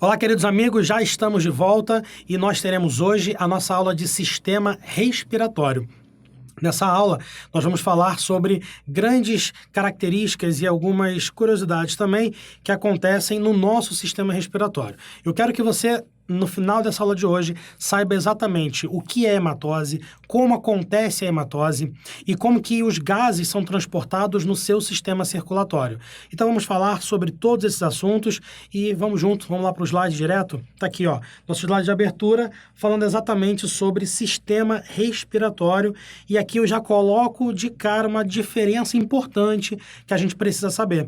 Olá, queridos amigos, já estamos de volta e nós teremos hoje a nossa aula de sistema respiratório. Nessa aula, nós vamos falar sobre grandes características e algumas curiosidades também que acontecem no nosso sistema respiratório. Eu quero que você, no final dessa aula de hoje, saiba exatamente o que é hematose, como acontece a hematose e como que os gases são transportados no seu sistema circulatório. Então, vamos falar sobre todos esses assuntos e vamos juntos, vamos lá para o slide direto? Tá aqui, ó, nosso slide de abertura, falando exatamente sobre sistema respiratório. E aqui eu já coloco de cara uma diferença importante que a gente precisa saber.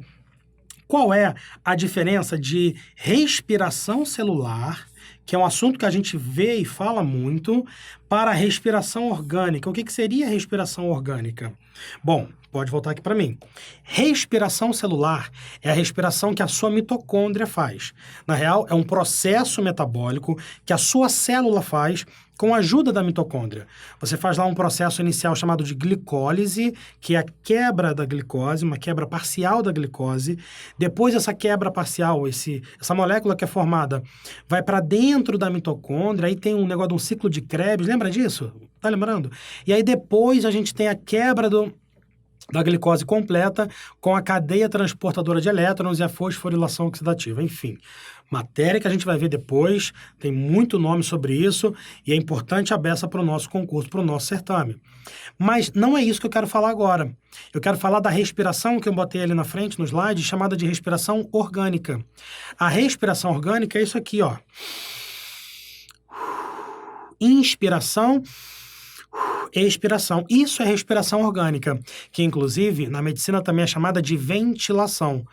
Qual é a diferença de respiração celular, que é um assunto que a gente vê e fala muito, para a respiração orgânica? O que seria respiração orgânica? Bom, pode voltar aqui para mim. Respiração celular é a respiração que a sua mitocôndria faz. Na real, é um processo metabólico que a sua célula faz com a ajuda da mitocôndria. Você faz lá um processo inicial chamado de glicólise, que é a quebra da glicose, uma quebra parcial da glicose. Depois essa quebra parcial, essa molécula que é formada, vai para dentro da mitocôndria, aí tem um negócio de um ciclo de Krebs, lembra disso? Tá lembrando? E aí depois a gente tem a quebra da glicose completa com a cadeia transportadora de elétrons e a fosforilação oxidativa. Enfim, matéria que a gente vai ver depois, tem muito nome sobre isso e é importante a beça para o nosso concurso, para o nosso certame. Mas não é isso que eu quero falar agora. Eu quero falar da respiração que eu botei ali na frente, no slide, chamada de respiração orgânica. A respiração orgânica é isso aqui, ó. Inspiração, expiração. Isso é respiração orgânica, que inclusive na medicina também é chamada de ventilação.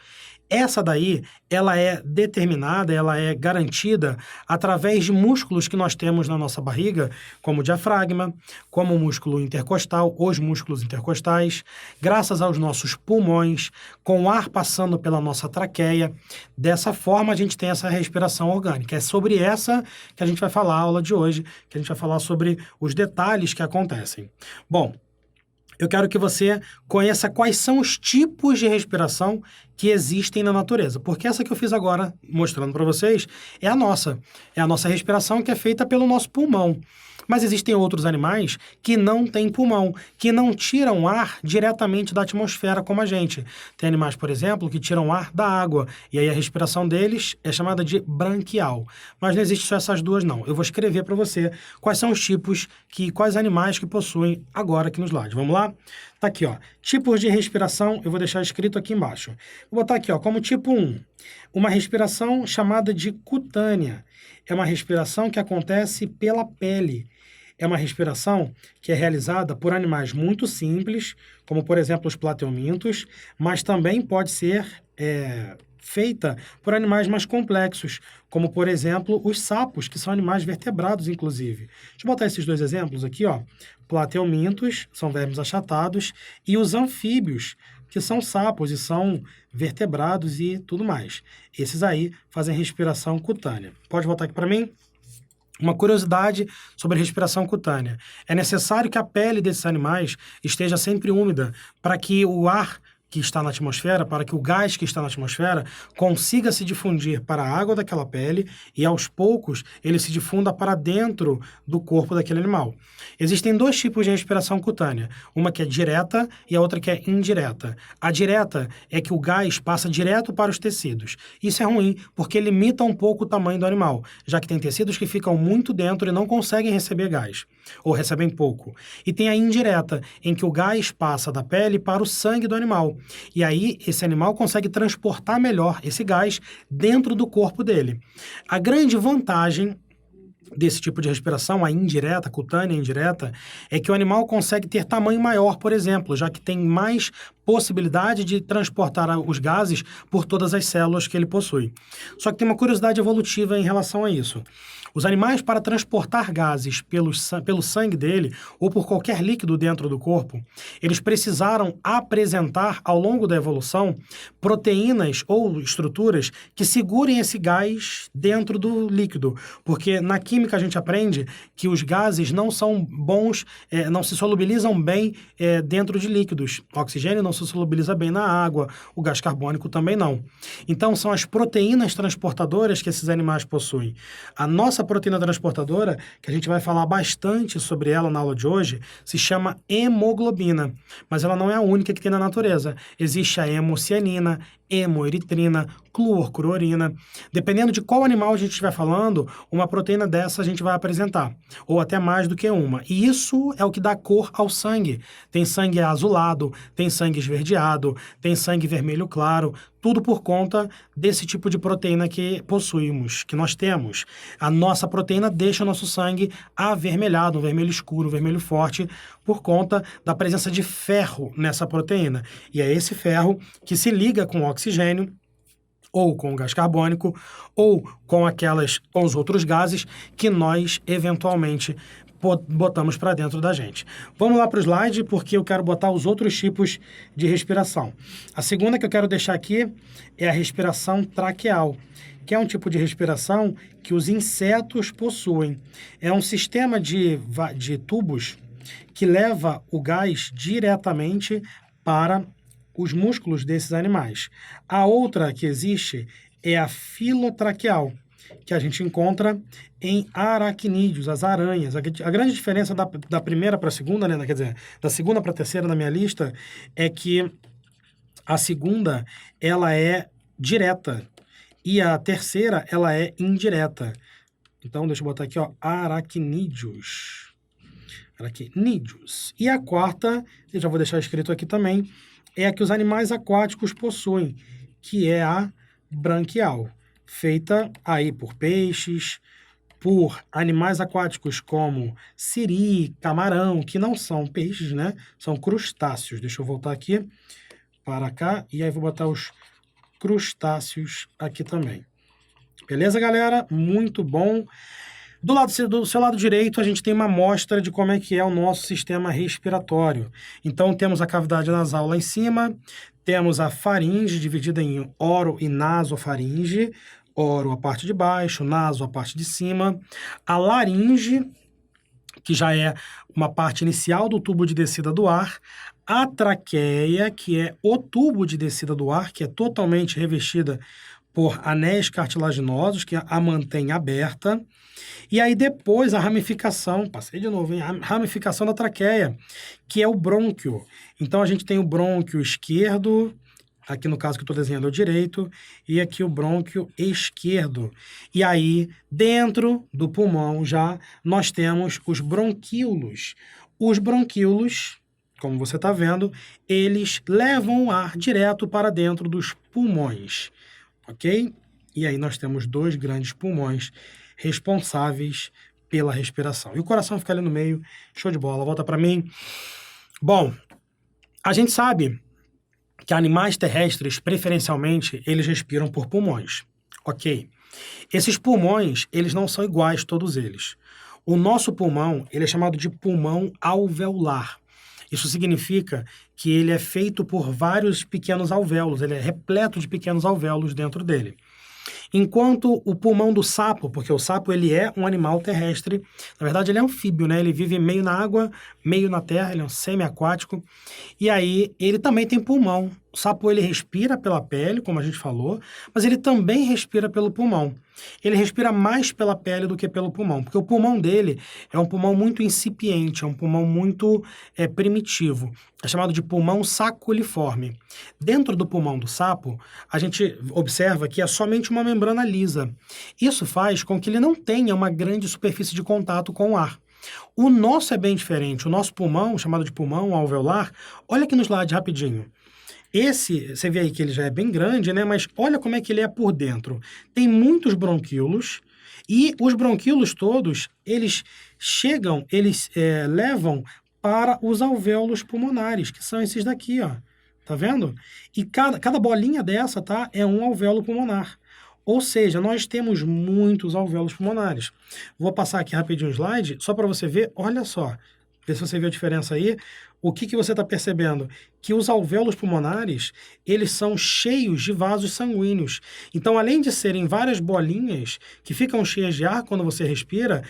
Essa daí, ela é determinada, ela é garantida através de músculos que nós temos na nossa barriga, como o diafragma, como o músculo intercostal, os músculos intercostais, graças aos nossos pulmões, com o ar passando pela nossa traqueia. Dessa forma, a gente tem essa respiração orgânica. É sobre essa que a gente vai falar a aula de hoje, que a gente vai falar sobre os detalhes que acontecem. Bom, eu quero que você conheça quais são os tipos de respiração que existem na natureza. Porque essa que eu fiz agora, mostrando para vocês, é a nossa. É a nossa respiração que é feita pelo nosso pulmão. Mas existem outros animais que não têm pulmão, que não tiram ar diretamente da atmosfera como a gente. Tem animais, por exemplo, que tiram ar da água, e aí a respiração deles é chamada de branquial. Mas não existe só essas duas, não. Eu vou escrever para você quais são os tipos, quais animais que possuem agora aqui no slide. Vamos lá? Tá aqui, ó. Tipos de respiração, eu vou deixar escrito aqui embaixo. Vou botar aqui, ó, como tipo 1, uma respiração chamada de cutânea. É uma respiração que acontece pela pele. É uma respiração que é realizada por animais muito simples, como, por exemplo, os plateumintos, mas também pode ser feita por animais mais complexos, como, por exemplo, os sapos, que são animais vertebrados, inclusive. Deixa eu botar esses dois exemplos aqui, ó. Plateumintos, são vermes achatados, e os anfíbios, que são sapos e são vertebrados e tudo mais. Esses aí fazem respiração cutânea. Pode voltar aqui para mim? Uma curiosidade sobre respiração cutânea. É necessário que a pele desses animais esteja sempre úmida para que o ar que está na atmosfera, para que o gás que está na atmosfera consiga se difundir para a água daquela pele e, aos poucos, ele se difunda para dentro do corpo daquele animal. Existem dois tipos de respiração cutânea, uma que é direta e a outra que é indireta. A direta é que o gás passa direto para os tecidos. Isso é ruim, porque limita um pouco o tamanho do animal, já que tem tecidos que ficam muito dentro e não conseguem receber gás, ou recebem pouco. E tem a indireta, em que o gás passa da pele para o sangue do animal. E aí, esse animal consegue transportar melhor esse gás dentro do corpo dele. A grande vantagem desse tipo de respiração, a indireta, cutânea indireta, é que o animal consegue ter tamanho maior, por exemplo, já que tem mais possibilidade de transportar os gases por todas as células que ele possui. Só que tem uma curiosidade evolutiva em relação a isso. Os animais, para transportar gases pelo sangue dele ou por qualquer líquido dentro do corpo, eles precisaram apresentar, ao longo da evolução, proteínas ou estruturas que segurem esse gás dentro do líquido. Porque na química a gente aprende que os gases não são bons, não se solubilizam bem dentro de líquidos. O oxigênio não se solubiliza bem na água, o gás carbônico também não. Então, são as proteínas transportadoras que esses animais possuem. A nossa proteína transportadora, que a gente vai falar bastante sobre ela na aula de hoje, se chama hemoglobina, mas ela não é a única que tem na natureza. Existe a hemocianina, hemoeritrina, cloorcruorina. Dependendo de qual animal a gente estiver falando, uma proteína dessa a gente vai apresentar, ou até mais do que uma. E isso é o que dá cor ao sangue. Tem sangue azulado, tem sangue esverdeado, tem sangue vermelho claro, tudo por conta desse tipo de proteína que possuímos, que nós temos. A nossa proteína deixa o nosso sangue avermelhado, um vermelho escuro, um vermelho forte, por conta da presença de ferro nessa proteína. E é esse ferro que se liga com o oxigênio, ou com o gás carbônico, ou com os outros gases que nós, eventualmente, botamos para dentro da gente. Vamos lá para o slide, porque eu quero botar os outros tipos de respiração. A segunda que eu quero deixar aqui é a respiração traqueal, que é um tipo de respiração que os insetos possuem. É um sistema de tubos que leva o gás diretamente para os músculos desses animais. A outra que existe é a filotraqueal, que a gente encontra em aracnídeos, as aranhas. A grande diferença da primeira para a segunda, né, quer dizer, da segunda para a terceira na minha lista, é que a segunda, ela é direta e a terceira, ela é indireta. Então, deixa eu botar aqui, ó, aracnídeos. Aracnídeos. E a quarta, eu já vou deixar escrito aqui também, é a que os animais aquáticos possuem, que é a branquial, feita aí por peixes, por animais aquáticos como siri, camarão, que não são peixes, né? São crustáceos. Deixa eu voltar aqui para cá e aí vou botar os crustáceos aqui também. Beleza, galera? Muito bom. Do seu lado direito, a gente tem uma amostra de como é que é o nosso sistema respiratório. Então, temos a cavidade nasal lá em cima, temos a faringe dividida em oro e nasofaringe, oro a parte de baixo, naso a parte de cima, a laringe, que já é uma parte inicial do tubo de descida do ar, a traqueia, que é o tubo de descida do ar, que é totalmente revestida por anéis cartilaginosos, que a mantém aberta. E aí depois a ramificação, passei de novo, hein? A ramificação da traqueia, que é o brônquio. Então a gente tem o brônquio esquerdo, aqui no caso que eu estou desenhando é o direito, e aqui o brônquio esquerdo. E aí, dentro do pulmão já, nós temos os bronquíolos. Os bronquíolos, como você está vendo, eles levam o ar direto para dentro dos pulmões, ok? E aí nós temos dois grandes pulmões responsáveis pela respiração. E o coração fica ali no meio, show de bola, volta para mim. Bom, a gente sabe que animais terrestres, preferencialmente, eles respiram por pulmões, ok? Esses pulmões, eles não são iguais, todos eles. O nosso pulmão, ele é chamado de pulmão alveolar. Isso significa que ele é feito por vários pequenos alvéolos, ele é repleto de pequenos alvéolos dentro dele. Enquanto o pulmão do sapo, porque o sapo ele é um animal terrestre, na verdade ele é anfíbio, né? Ele vive meio na água, meio na terra, ele é um semi-aquático, e aí ele também tem pulmão. O sapo ele respira pela pele, como a gente falou, mas ele também respira pelo pulmão. Ele respira mais pela pele do que pelo pulmão, porque o pulmão dele é um pulmão muito incipiente, é um pulmão muito primitivo. É chamado de pulmão saculiforme. Dentro do pulmão do sapo, a gente observa que é somente uma membrana lisa. Isso faz com que ele não tenha uma grande superfície de contato com o ar. O nosso é bem diferente. O nosso pulmão, chamado de pulmão alveolar, olha aqui no slide rapidinho. Esse, você vê aí que ele já é bem grande, né? Mas olha como é que ele é por dentro. Tem muitos bronquíolos e os bronquíolos todos, eles levam para os alvéolos pulmonares, que são esses daqui, ó. Tá vendo? E cada bolinha dessa, tá? É um alvéolo pulmonar. Ou seja, nós temos muitos alvéolos pulmonares. Vou passar aqui rapidinho o slide, só para você ver, olha só, ver se você vê a diferença aí. O que que você está percebendo? Que os alvéolos pulmonares, eles são cheios de vasos sanguíneos. Então, além de serem várias bolinhas que ficam cheias de ar quando você respira,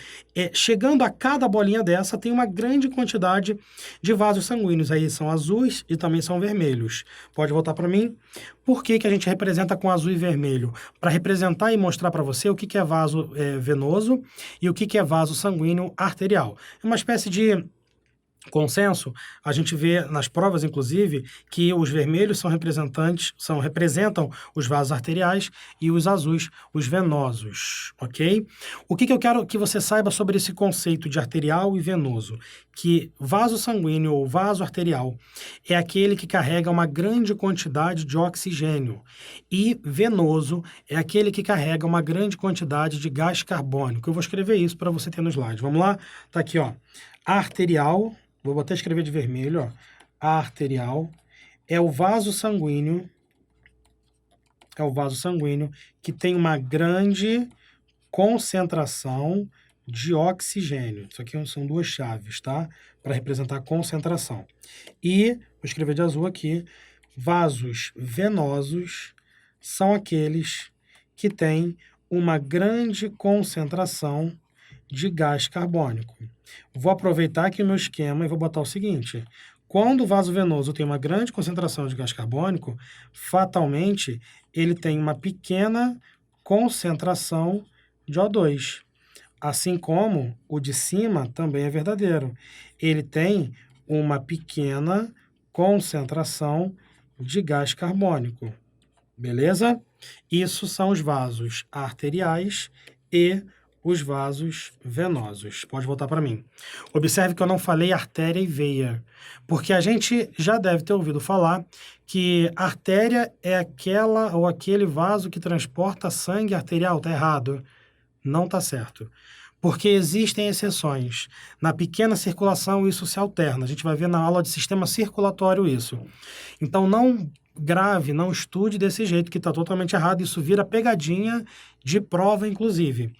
chegando a cada bolinha dessa, tem uma grande quantidade de vasos sanguíneos. Aí são azuis e também são vermelhos. Pode voltar para mim? Por que que a gente representa com azul e vermelho? Para representar e mostrar para você o que que é vaso venoso e o que que é vaso sanguíneo arterial. É uma espécie de consenso. A gente vê nas provas, inclusive, que os vermelhos representam os vasos arteriais e os azuis, os venosos, ok? O que que eu quero que você saiba sobre esse conceito de arterial e venoso? Que vaso sanguíneo ou vaso arterial é aquele que carrega uma grande quantidade de oxigênio e venoso é aquele que carrega uma grande quantidade de gás carbônico. Eu vou escrever isso para você ter no slide. Vamos lá? Tá aqui, ó. Arterial. Vou até escrever de vermelho, ó. A arterial é o vaso sanguíneo, que tem uma grande concentração de oxigênio. Isso aqui são duas chaves, tá? Para representar a concentração. E, vou escrever de azul aqui, vasos venosos são aqueles que têm uma grande concentração de gás carbônico. Vou aproveitar aqui o meu esquema e vou botar o seguinte: quando o vaso venoso tem uma grande concentração de gás carbônico, fatalmente ele tem uma pequena concentração de O2. Assim como o de cima também é verdadeiro. Ele tem uma pequena concentração de gás carbônico. Beleza? Isso são os vasos arteriais e os vasos venosos. Pode voltar para mim. Observe que eu não falei artéria e veia, porque a gente já deve ter ouvido falar que artéria é aquela ou aquele vaso que transporta sangue arterial. Tá errado. Não tá certo. Porque existem exceções. Na pequena circulação isso se alterna. A gente vai ver na aula de sistema circulatório isso. Então não grave, não estude desse jeito que está totalmente errado. Isso vira pegadinha de prova, inclusive.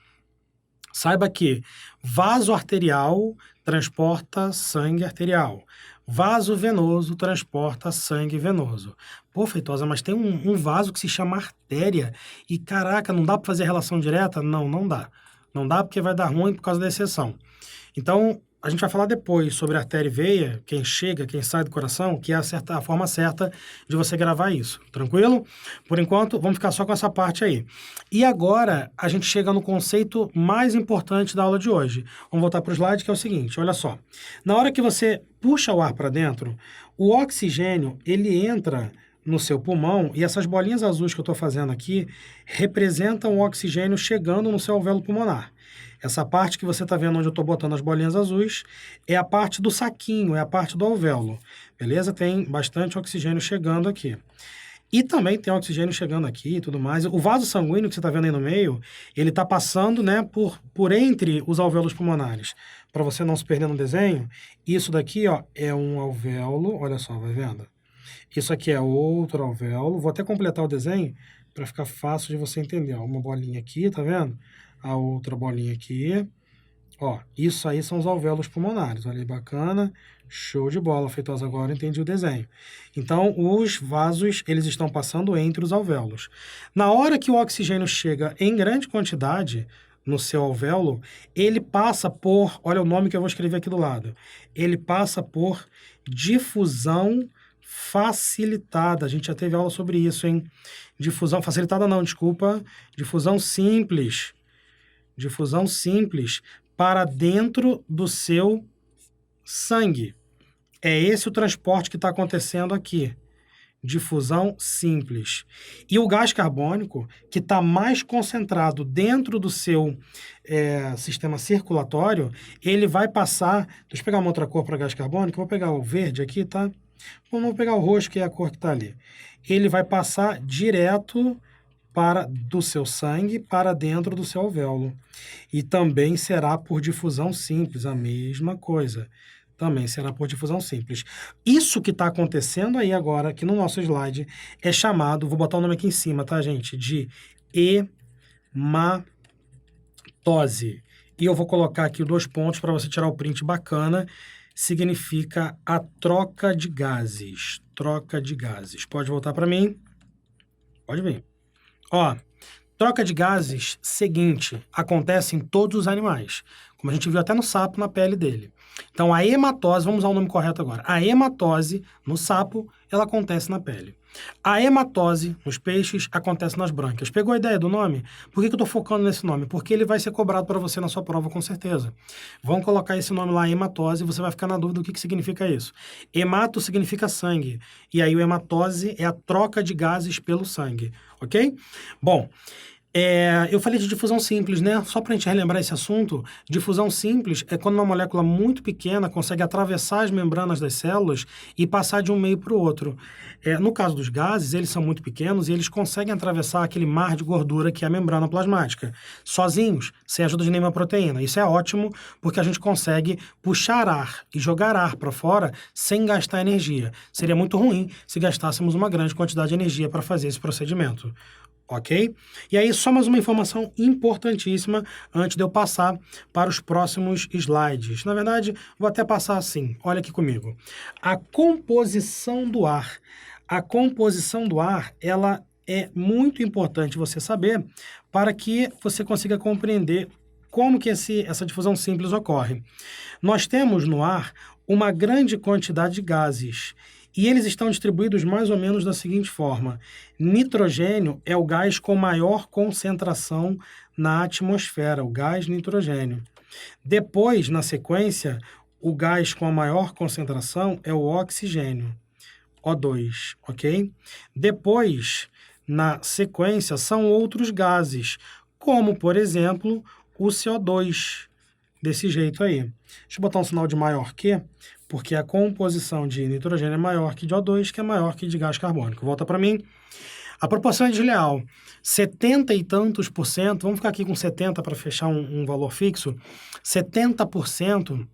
Saiba que vaso arterial transporta sangue arterial. Vaso venoso transporta sangue venoso. Pô, Feitosa, mas tem um vaso que se chama artéria. E, caraca, não dá para fazer relação direta? Não, não dá. Não dá porque vai dar ruim por causa da exceção. Então, a gente vai falar depois sobre artéria e veia, quem chega, quem sai do coração, que é a forma certa de você gravar isso. Tranquilo? Por enquanto, vamos ficar só com essa parte aí. E agora, a gente chega no conceito mais importante da aula de hoje. Vamos voltar para o slide, que é o seguinte, olha só. Na hora que você puxa o ar para dentro, o oxigênio, ele entra no seu pulmão, e essas bolinhas azuis que eu estou fazendo aqui representam o oxigênio chegando no seu alvéolo pulmonar. Essa parte que você está vendo onde eu estou botando as bolinhas azuis é a parte do saquinho, é a parte do alvéolo, beleza? Tem bastante oxigênio chegando aqui. E também tem oxigênio chegando aqui e tudo mais. O vaso sanguíneo que você está vendo aí no meio, ele está passando, né, por entre os alvéolos pulmonares. Para você não se perder no desenho, isso daqui, ó, é um alvéolo, olha só, vai vendo? Isso aqui é outro alvéolo. Vou até completar o desenho para ficar fácil de você entender. Ó, uma bolinha aqui, tá vendo? A outra bolinha aqui. Ó, isso aí são os alvéolos pulmonares. Olha aí, bacana. Show de bola, Feitosa, agora eu entendi o desenho. Então, os vasos, eles estão passando entre os alvéolos. Na hora que o oxigênio chega em grande quantidade no seu alvéolo, ele passa por, olha o nome que eu vou escrever aqui do lado, ele passa por difusão facilitada. A gente já teve aula sobre isso, hein? Difusão facilitada não, desculpa. Difusão simples. Difusão simples para dentro do seu sangue. É esse o transporte que está acontecendo aqui. Difusão simples. E o gás carbônico, que está mais concentrado dentro do seu sistema circulatório, ele vai passar... Deixa eu pegar uma outra cor para gás carbônico. Vou pegar o verde aqui, tá? Vamos pegar o roxo, que é a cor que está ali. Ele vai passar direto do seu sangue para dentro do seu alvéolo. E também será por difusão simples, a mesma coisa. Também será por difusão simples. Isso que está acontecendo aí agora, aqui no nosso slide, é chamado, vou botar o nome aqui em cima, tá, gente? De E eu vou colocar aqui 2 pontos para você tirar o print bacana. Significa a troca de gases. Troca de gases. Pode voltar para mim? Pode vir. Ó, troca de gases, seguinte, acontece em todos os animais. Como a gente viu até no sapo, na pele dele. Então, a hematose, vamos usar o nome correto agora. A hematose no sapo, ela acontece na pele. A hematose nos peixes acontece nas brânquias. Pegou a ideia do nome? Por que eu estou focando nesse nome? Porque ele vai ser cobrado para você na sua prova, com certeza. Vamos colocar esse nome lá, hematose, e você vai ficar na dúvida do que significa isso. Hemato significa sangue. E aí, o hematose é a troca de gases pelo sangue. Ok? Bom, eu falei de difusão simples, né? Só para a gente relembrar esse assunto, difusão simples é quando uma molécula muito pequena consegue atravessar as membranas das células e passar de um meio para o outro. No caso dos gases, eles são muito pequenos e eles conseguem atravessar aquele mar de gordura que é a membrana plasmática, sozinhos, sem ajuda de nenhuma proteína. Isso é ótimo porque a gente consegue puxar ar e jogar ar para fora sem gastar energia. Seria muito ruim se gastássemos uma grande quantidade de energia para fazer esse procedimento. Ok? E aí, só mais uma informação importantíssima antes de eu passar para os próximos slides. Na verdade, vou até passar assim. Olha aqui comigo. A composição do ar. A composição do ar, ela é muito importante você saber para que você consiga compreender como que essa difusão simples ocorre. Nós temos no ar uma grande quantidade de gases. E eles estão distribuídos mais ou menos da seguinte forma. Nitrogênio é o gás com maior concentração na atmosfera, o gás nitrogênio. Depois, na sequência, o gás com a maior concentração é o oxigênio, O2, ok? Depois, na sequência, são outros gases, como, por exemplo, o CO2, desse jeito aí. Deixa eu botar um sinal de maior que, porque a composição de nitrogênio é maior que de O2, que é maior que de gás carbônico. Volta para mim. A proporção é desleal. 70 e tantos por cento, vamos ficar aqui com 70 para fechar um valor fixo, 70%,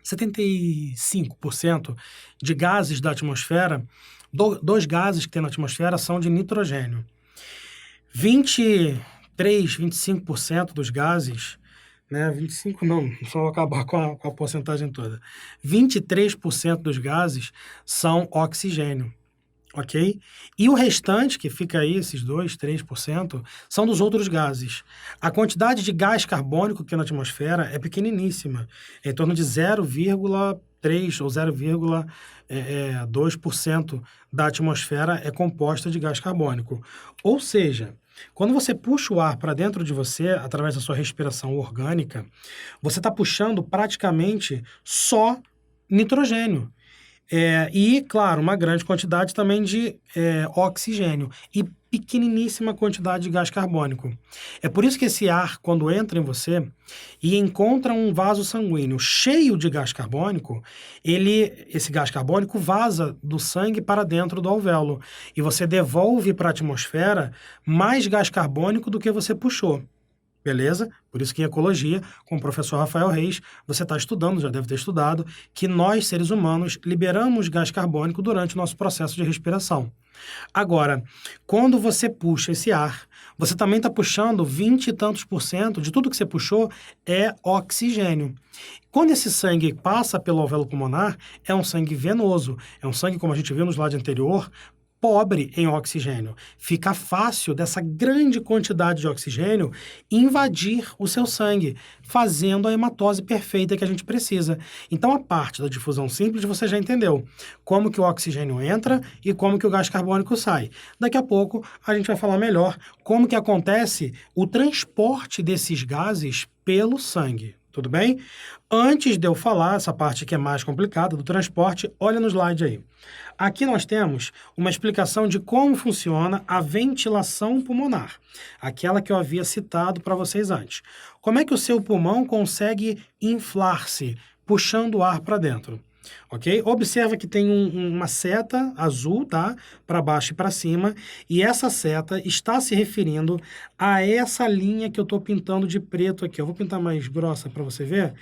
75% de gases da atmosfera, dos gases que tem na atmosfera são de nitrogênio. 23, 25% dos gases, né? 25 não, só vou acabar com a porcentagem toda. 23% dos gases são oxigênio, ok? E o restante, que fica aí, esses 2, 3%, são dos outros gases. A quantidade de gás carbônico que tem na atmosfera é pequeniníssima, é em torno de 0,3 ou 0,2% da atmosfera é composta de gás carbônico. Ou seja, quando você puxa o ar para dentro de você, através da sua respiração orgânica, você está puxando praticamente só nitrogênio. E, claro, uma grande quantidade também de oxigênio e pequeniníssima quantidade de gás carbônico. É por isso que esse ar, quando entra em você e encontra um vaso sanguíneo cheio de gás carbônico, esse gás carbônico vaza do sangue para dentro do alvéolo e você devolve para a atmosfera mais gás carbônico do que você puxou. Beleza? Por isso que em ecologia, com o professor Rafael Reis, você está estudando, já deve ter estudado, que nós, seres humanos, liberamos gás carbônico durante o nosso processo de respiração. Agora, quando você puxa esse ar, você também está puxando 20 e tantos por cento de tudo que você puxou é oxigênio. Quando esse sangue passa pelo alvéolo pulmonar, é um sangue venoso, é um sangue, como a gente viu no slide anterior, pobre em oxigênio. Fica fácil dessa grande quantidade de oxigênio invadir o seu sangue, fazendo a hematose perfeita que a gente precisa. Então, a parte da difusão simples você já entendeu. Como que o oxigênio entra e como que o gás carbônico sai. Daqui a pouco a gente vai falar melhor como que acontece o transporte desses gases pelo sangue. Tudo bem? Antes de eu falar essa parte que é mais complicada do transporte, olha no slide aí. Aqui nós temos uma explicação de como funciona a ventilação pulmonar, aquela que eu havia citado para vocês antes. Como é que o seu pulmão consegue inflar-se, puxando o ar para dentro? Ok? Observa que tem uma seta azul, tá? Para baixo e para cima, e essa seta está se referindo a essa linha que eu estou pintando de preto aqui. Eu vou pintar mais grossa para você ver.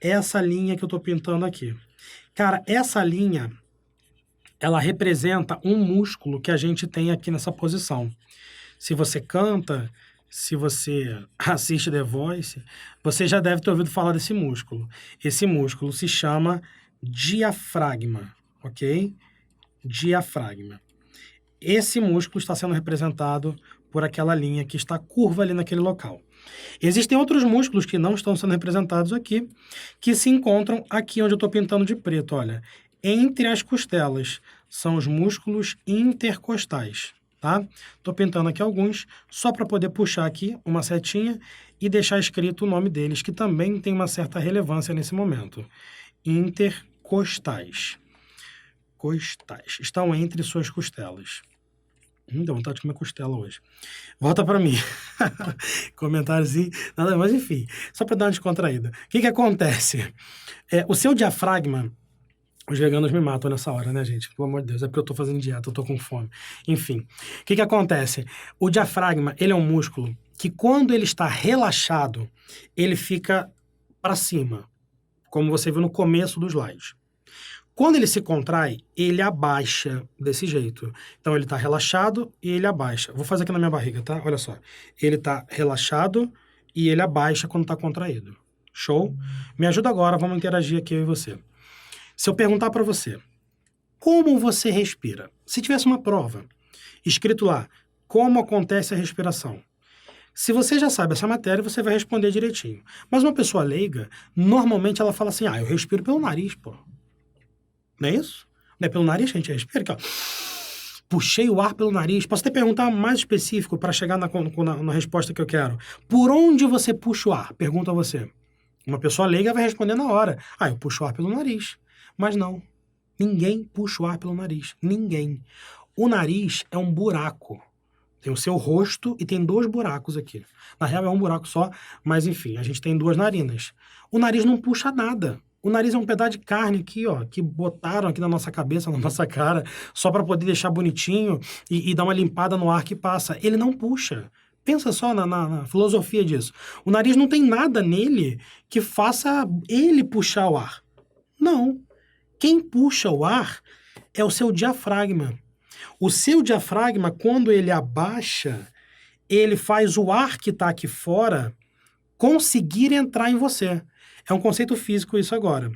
Essa linha que eu estou pintando aqui. Cara, essa linha, ela representa um músculo que a gente tem aqui nessa posição. Se você canta, se você assiste The Voice, você já deve ter ouvido falar desse músculo. Esse músculo se chama diafragma, ok? Diafragma. Esse músculo está sendo representado por aquela linha que está curva ali naquele local. Existem outros músculos que não estão sendo representados aqui, que se encontram aqui onde eu estou pintando de preto, olha. Entre as costelas, são os músculos intercostais, tá? Estou pintando aqui alguns, só para poder puxar aqui uma setinha e deixar escrito o nome deles, que também tem uma certa relevância nesse momento. Intercostais. Costais. Estão entre suas costelas. Deu vontade de comer costela hoje. Volta para mim. Comentáriozinho, nada mais, enfim. Só para dar uma descontraída. O que acontece? O seu diafragma... Os veganos me matam nessa hora, né, gente? Pelo amor de Deus, é porque eu tô fazendo dieta, eu tô com fome. Enfim, o que acontece? O diafragma, ele é um músculo que quando ele está relaxado, ele fica para cima, como você viu no começo do slide. Quando ele se contrai, ele abaixa desse jeito. Então, ele está relaxado e ele abaixa. Vou fazer aqui na minha barriga, tá? Olha só. Ele está relaxado e ele abaixa quando está contraído. Show? Me ajuda agora, vamos interagir aqui eu e você. Se eu perguntar para você, como você respira? Se tivesse uma prova, escrito lá, como acontece a respiração? Se você já sabe essa matéria, você vai responder direitinho. Mas uma pessoa leiga, normalmente ela fala assim, eu respiro pelo nariz, pô. Não é isso? Não é pelo nariz que a gente respira? Aqui, ó. Puxei o ar pelo nariz. Posso até perguntar mais específico para chegar na resposta que eu quero. Por onde você puxa o ar? Pergunta a você. Uma pessoa leiga vai responder na hora. Eu puxo o ar pelo nariz. Mas não. Ninguém puxa o ar pelo nariz. Ninguém. O nariz é um buraco. Tem o seu rosto e tem 2 buracos aqui. Na real é um buraco só, mas enfim, a gente tem 2 narinas. O nariz não puxa nada. O nariz é um pedaço de carne aqui, ó, que botaram aqui na nossa cabeça, na nossa cara, só para poder deixar bonitinho e dar uma limpada no ar que passa. Ele não puxa. Pensa só na filosofia disso. O nariz não tem nada nele que faça ele puxar o ar. Não. Quem puxa o ar é o seu diafragma. O seu diafragma, quando ele abaixa, ele faz o ar que está aqui fora conseguir entrar em você. É um conceito físico isso agora.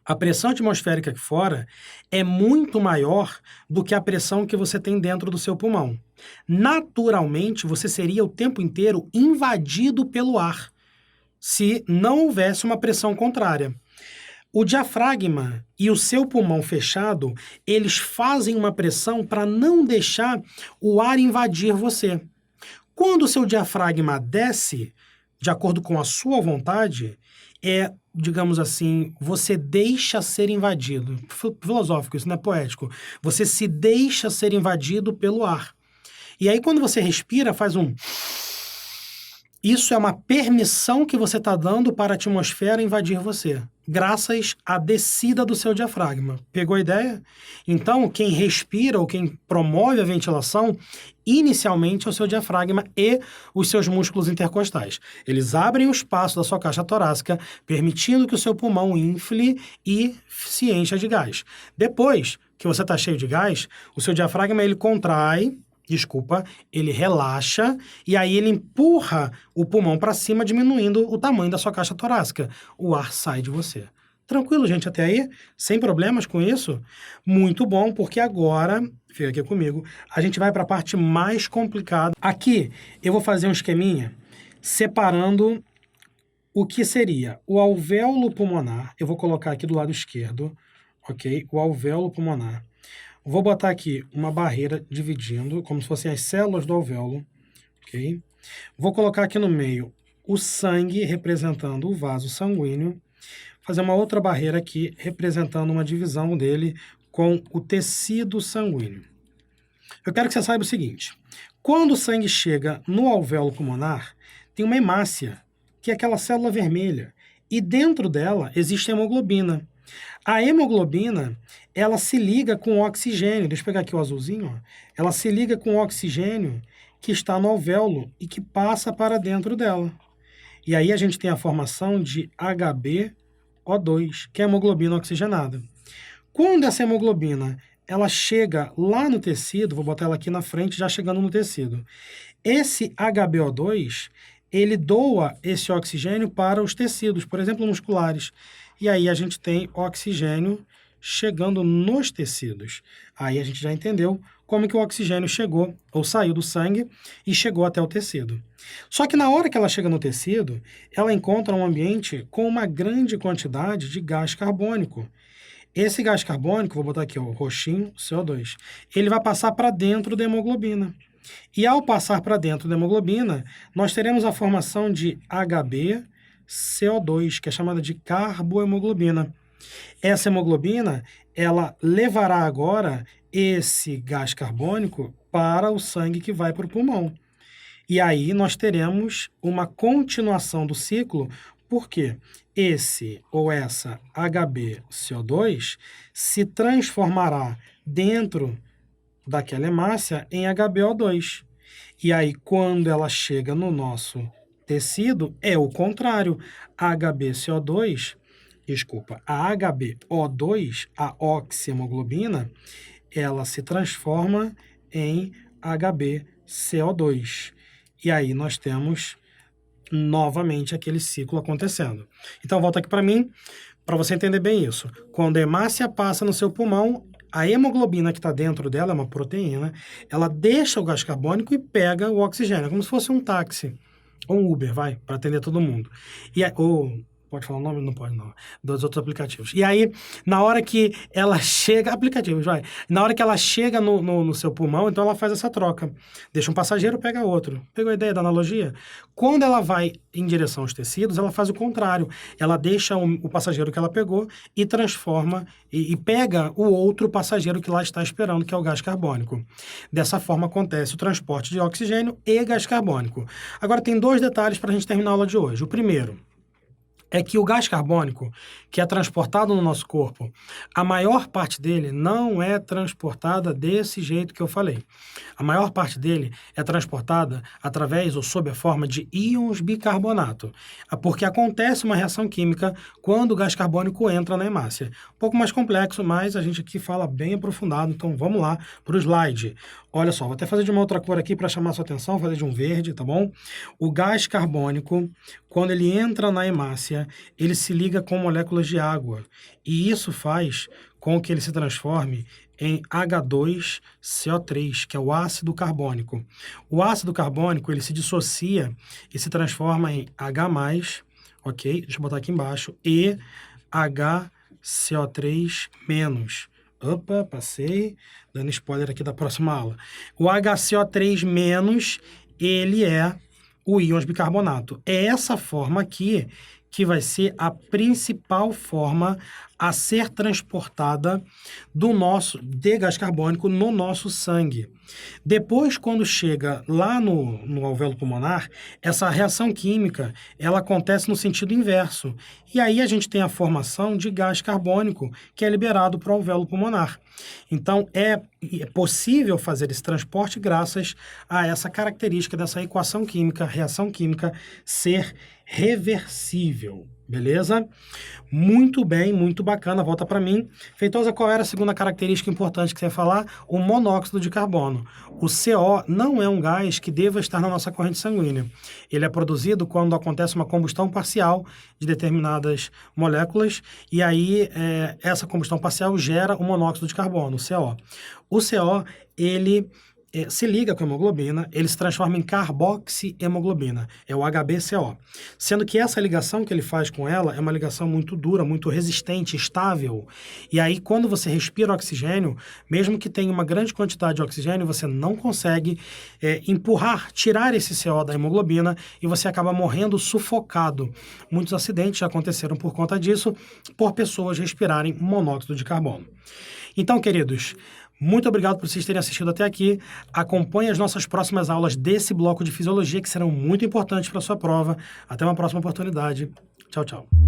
A pressão atmosférica aqui fora é muito maior do que a pressão que você tem dentro do seu pulmão. Naturalmente, você seria o tempo inteiro invadido pelo ar, se não houvesse uma pressão contrária. O diafragma e o seu pulmão fechado, eles fazem uma pressão para não deixar o ar invadir você. Quando o seu diafragma desce, de acordo com a sua vontade, digamos assim, você deixa ser invadido. Filosófico, isso não é poético. Você se deixa ser invadido pelo ar. E aí, quando você respira, faz um... Isso é uma permissão que você está dando para a atmosfera invadir você, graças à descida do seu diafragma. Pegou a ideia? Então, quem respira ou quem promove a ventilação, inicialmente é o seu diafragma e os seus músculos intercostais. Eles abrem o espaço da sua caixa torácica, permitindo que o seu pulmão infle e se encha de gás. Depois que você está cheio de gás, o seu diafragma ele contrai, ele relaxa e aí ele empurra o pulmão para cima, diminuindo o tamanho da sua caixa torácica. O ar sai de você. Tranquilo, gente, até aí? Sem problemas com isso? Muito bom, porque agora, fica aqui comigo, a gente vai para a parte mais complicada. Aqui eu vou fazer um esqueminha separando o que seria o alvéolo pulmonar. Eu vou colocar aqui do lado esquerdo, ok? O alvéolo pulmonar. Vou botar aqui uma barreira dividindo, como se fossem as células do alvéolo, ok? Vou colocar aqui no meio o sangue, representando o vaso sanguíneo. Fazer uma outra barreira aqui, representando uma divisão dele com o tecido sanguíneo. Eu quero que você saiba o seguinte. Quando o sangue chega no alvéolo pulmonar, tem uma hemácia, que é aquela célula vermelha. E dentro dela existe a hemoglobina. A hemoglobina, ela se liga com o oxigênio. Deixa eu pegar aqui o azulzinho. Ó. Ela se liga com o oxigênio que está no alvéolo e que passa para dentro dela. E aí a gente tem a formação de HbO2, que é a hemoglobina oxigenada. Quando essa hemoglobina ela chega lá no tecido, vou botar ela aqui na frente, já chegando no tecido. Esse HBO2, ele doa esse oxigênio para os tecidos, por exemplo, musculares. E aí a gente tem oxigênio chegando nos tecidos. Aí a gente já entendeu como que o oxigênio chegou, ou saiu do sangue e chegou até o tecido. Só que na hora que ela chega no tecido, ela encontra um ambiente com uma grande quantidade de gás carbônico. Esse gás carbônico, vou botar aqui, ó, roxinho, CO2, ele vai passar para dentro da hemoglobina. E ao passar para dentro da hemoglobina, nós teremos a formação de HbCO2, que é chamada de carbohemoglobina. Essa hemoglobina, ela levará agora esse gás carbônico para o sangue que vai para o pulmão. E aí nós teremos uma continuação do ciclo, porque esse ou essa HbCO2 se transformará dentro daquela hemácia em HBO2. E aí, quando ela chega no nosso tecido, é o contrário. A HBO2, a oxihemoglobina, ela se transforma em HbCO2. E aí nós temos novamente aquele ciclo acontecendo. Então, volta aqui para mim, para você entender bem isso. Quando a hemácia passa no seu pulmão, a hemoglobina que está dentro dela, é uma proteína, ela deixa o gás carbônico e pega o oxigênio, como se fosse um táxi, ou um Uber, vai, para atender todo mundo. Pode falar o nome? Não pode, não. Dos outros aplicativos. E aí, na hora que ela chega... Aplicativos, vai. Na hora que ela chega no seu pulmão, então ela faz essa troca. Deixa um passageiro, pega outro. Pegou a ideia da analogia? Quando ela vai em direção aos tecidos, ela faz o contrário. Ela deixa o passageiro que ela pegou e transforma e pega o outro passageiro que lá está esperando, que é o gás carbônico. Dessa forma acontece o transporte de oxigênio e gás carbônico. Agora, tem 2 detalhes para a gente terminar a aula de hoje. O primeiro é que o gás carbônico, que é transportado no nosso corpo, a maior parte dele não é transportada desse jeito que eu falei. A maior parte dele é transportada através ou sob a forma de íons bicarbonato, porque acontece uma reação química quando o gás carbônico entra na hemácia. Um pouco mais complexo, mas a gente aqui fala bem aprofundado, então vamos lá para o slide. Olha só, vou até fazer de uma outra cor aqui para chamar a sua atenção, fazer de um verde, tá bom? O gás carbônico, quando ele entra na hemácia, ele se liga com moléculas de água. E isso faz com que ele se transforme em H2CO3, que é o ácido carbônico. O ácido carbônico, ele se dissocia e se transforma em H+, ok? Deixa eu botar aqui embaixo, e HCO3-. Opa, passei, dando spoiler aqui da próxima aula. O HCO3-, ele é o íons bicarbonato. É essa forma aqui que vai ser a principal forma a ser transportada de gás carbônico no nosso sangue. Depois, quando chega lá no alvéolo pulmonar, essa reação química, ela acontece no sentido inverso. E aí a gente tem a formação de gás carbônico, que é liberado para o alvéolo pulmonar. Então, é possível fazer esse transporte graças a essa característica dessa equação química, reação química, ser reversível. Beleza? Muito bem, muito bacana. Volta para mim. Feitosa, qual era a segunda característica importante que você ia falar? O monóxido de carbono. O CO não é um gás que deva estar na nossa corrente sanguínea. Ele é produzido quando acontece uma combustão parcial de determinadas moléculas e aí essa combustão parcial gera o monóxido de carbono, o CO. O CO, ele se liga com a hemoglobina, ele se transforma em carboxihemoglobina, é o HbCO. Sendo que essa ligação que ele faz com ela é uma ligação muito dura, muito resistente, estável. E aí, quando você respira oxigênio, mesmo que tenha uma grande quantidade de oxigênio, você não consegue tirar esse CO da hemoglobina e você acaba morrendo sufocado. Muitos acidentes já aconteceram por conta disso, por pessoas respirarem monóxido de carbono. Então, queridos, muito obrigado por vocês terem assistido até aqui. Acompanhe as nossas próximas aulas desse bloco de fisiologia, que serão muito importantes para a sua prova. Até uma próxima oportunidade. Tchau, tchau.